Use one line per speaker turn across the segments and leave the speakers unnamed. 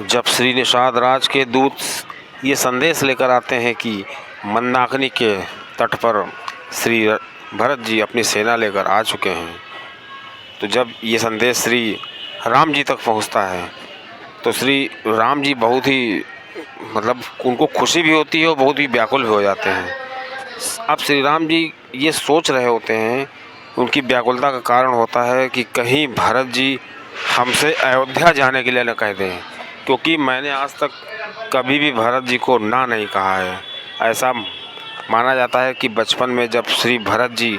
जब श्री निषाद राज के दूत ये संदेश लेकर आते हैं कि मंदाकिनी के तट पर श्री भरत जी अपनी सेना लेकर आ चुके हैं, तो जब ये संदेश श्री राम जी तक पहुंचता है तो श्री राम जी बहुत ही उनको खुशी भी होती है और बहुत ही व्याकुल भी हो जाते हैं। अब श्री राम जी ये सोच रहे होते हैं, उनकी व्याकुलता का कारण होता है कि कहीं भरत जी हमसे अयोध्या जाने के लिए न कह दें, क्योंकि मैंने आज तक कभी भी भरत जी को ना नहीं कहा है। ऐसा माना जाता है कि बचपन में जब श्री भरत जी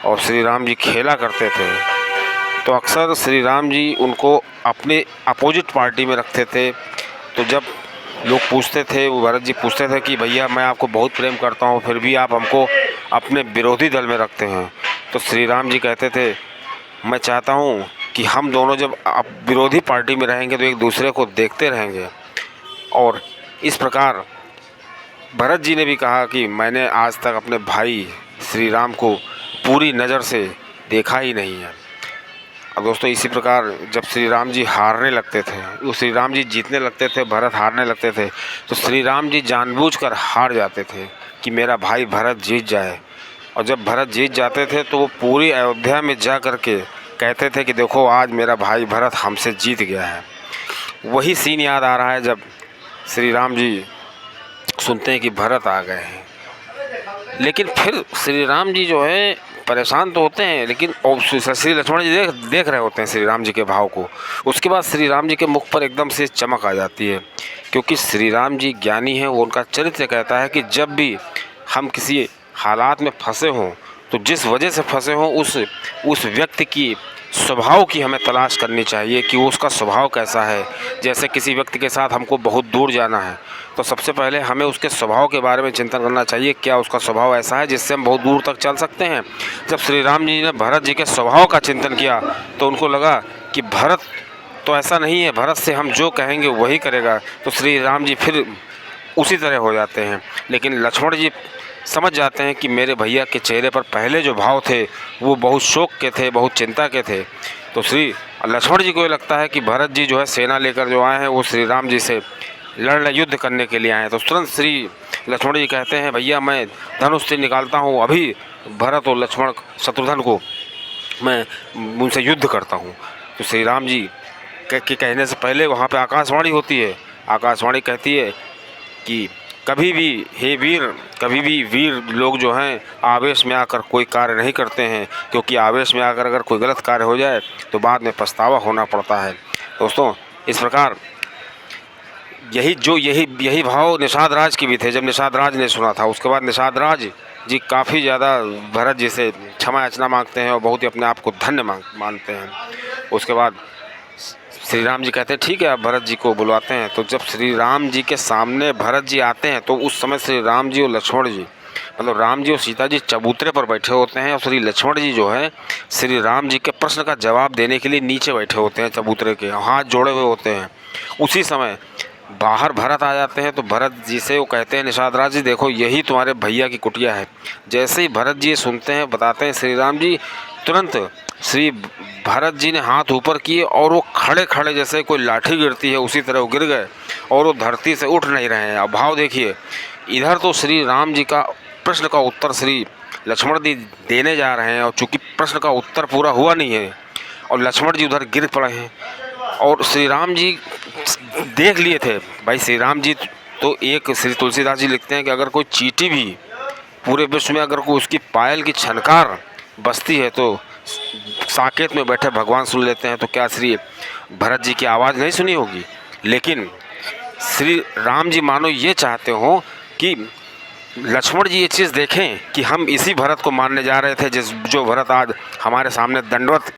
और श्री राम जी खेला करते थे तो अक्सर श्री राम जी उनको अपने अपोजिट पार्टी में रखते थे। तो जब लोग पूछते थे, वो भरत जी पूछते थे कि भैया मैं आपको बहुत प्रेम करता हूँ, फिर भी आप हमको अपने विरोधी दल में रखते हैं, तो श्री राम जी कहते थे मैं चाहता हूँ कि हम दोनों जब आप विरोधी पार्टी में रहेंगे तो एक दूसरे को देखते रहेंगे। और इस प्रकार भरत जी ने भी कहा कि मैंने आज तक अपने भाई श्री राम को पूरी नज़र से देखा ही नहीं है। अब दोस्तों, इसी प्रकार जब श्री राम जी हारने लगते थे, वो श्री राम जी जीतने लगते थे, भरत हारने लगते थे, तो श्री राम जी जानबूझकर हार जाते थे कि मेरा भाई भरत जीत जाए। और जब भरत जीत जाते थे तो वो पूरी अयोध्या में जा कर के कहते थे कि देखो आज मेरा भाई भरत हमसे जीत गया है। वही सीन याद आ रहा है जब श्री राम जी सुनते हैं कि भरत आ गए हैं। लेकिन फिर श्री राम जी जो है परेशान तो होते हैं, लेकिन श्री लक्ष्मण जी देख रहे होते हैं श्री राम जी के भाव को। उसके बाद श्री राम जी के मुख पर एकदम से चमक आ जाती है, क्योंकि श्री राम जी ज्ञानी हैं। वो उनका चरित्र कहता है कि जब भी हम किसी हालात में फंसे हों तो जिस वजह से फंसे हों उस व्यक्ति की स्वभाव की हमें तलाश करनी चाहिए कि उसका स्वभाव कैसा है। जैसे किसी व्यक्ति के साथ हमको बहुत दूर जाना है तो सबसे पहले हमें उसके स्वभाव के बारे में चिंतन करना चाहिए, क्या उसका स्वभाव ऐसा है जिससे हम बहुत दूर तक चल सकते हैं। जब श्री राम जी ने भरत जी के स्वभाव का चिंतन किया तो उनको लगा कि भरत तो ऐसा नहीं है, भरत से हम जो कहेंगे वही करेगा, तो श्री राम जी फिर उसी तरह हो जाते हैं। लेकिन लक्ष्मण जी समझ जाते हैं कि मेरे भैया के चेहरे पर पहले जो भाव थे वो बहुत शोक के थे, बहुत चिंता के थे। तो श्री लक्ष्मण जी को ये लगता है कि भरत जी जो है सेना लेकर जो आए हैं वो श्री राम जी से लड़ने युद्ध करने के लिए आए हैं। तो तुरंत श्री लक्ष्मण जी कहते हैं भैया मैं धनुष तीर निकालता हूँ, अभी भरत और लक्ष्मण शत्रुघ्न को मैं उनसे युद्ध करता हूँ। तो श्री राम जी के कहने से पहले वहाँ पे आकाशवाणी होती है। आकाशवाणी कहती है कि कभी भी वीर लोग जो हैं आवेश में आकर कोई कार्य नहीं करते हैं, क्योंकि आवेश में आकर अगर कोई गलत कार्य हो जाए तो बाद में पछतावा होना पड़ता है। दोस्तों, इस प्रकार यही भाव निषाद राज की भी थे। जब निषाद राज ने सुना था, उसके बाद निषाद राज जी काफ़ी ज़्यादा भरत जी से क्षमा याचना मांगते हैं और बहुत ही अपने आप को धन्य मानते हैं। उसके बाद श्री राम जी कहते हैं ठीक है, आप भरत जी को बुलवाते हैं। तो जब श्री राम जी के सामने भरत जी आते हैं तो उस समय श्री राम जी और लक्ष्मण जी राम जी और सीता जी चबूतरे पर बैठे होते हैं और श्री लक्ष्मण जी जो है श्री राम जी के प्रश्न का जवाब देने के लिए नीचे बैठे होते हैं चबूतरे के, हाथ जोड़े हुए होते हैं। उसी समय बाहर भरत आ जाते हैं तो भरत जी से वो कहते हैं निषाद राज जी देखो यही तुम्हारे भैया की कुटिया है। जैसे ही भरत जी सुनते हैं, बताते हैं श्री राम जी, तुरंत श्री भरत जी ने हाथ ऊपर किए और वो खड़े खड़े जैसे कोई लाठी गिरती है उसी तरह वो गिर गए और वो धरती से उठ नहीं रहे हैं। अब भाव देखिए, इधर तो श्री राम जी का प्रश्न का उत्तर श्री लक्ष्मण जी देने जा रहे हैं और चूँकि प्रश्न का उत्तर पूरा हुआ नहीं है और लक्ष्मण जी उधर गिर पड़े हैं। और श्री राम जी देख लिए थे भाई, श्री राम जी तो एक श्री तुलसीदास जी लिखते हैं कि अगर कोई चींटी भी पूरे विश्व में अगर कोई उसकी पायल की छनकार बजती है तो साकेत में बैठे भगवान सुन लेते हैं, तो क्या श्री भरत जी की आवाज़ नहीं सुनी होगी। लेकिन श्री राम जी मानो ये चाहते हो कि लक्ष्मण जी ये चीज़ देखें कि हम इसी भरत को मानने जा रहे थे जो भरत आज हमारे सामने दंडवत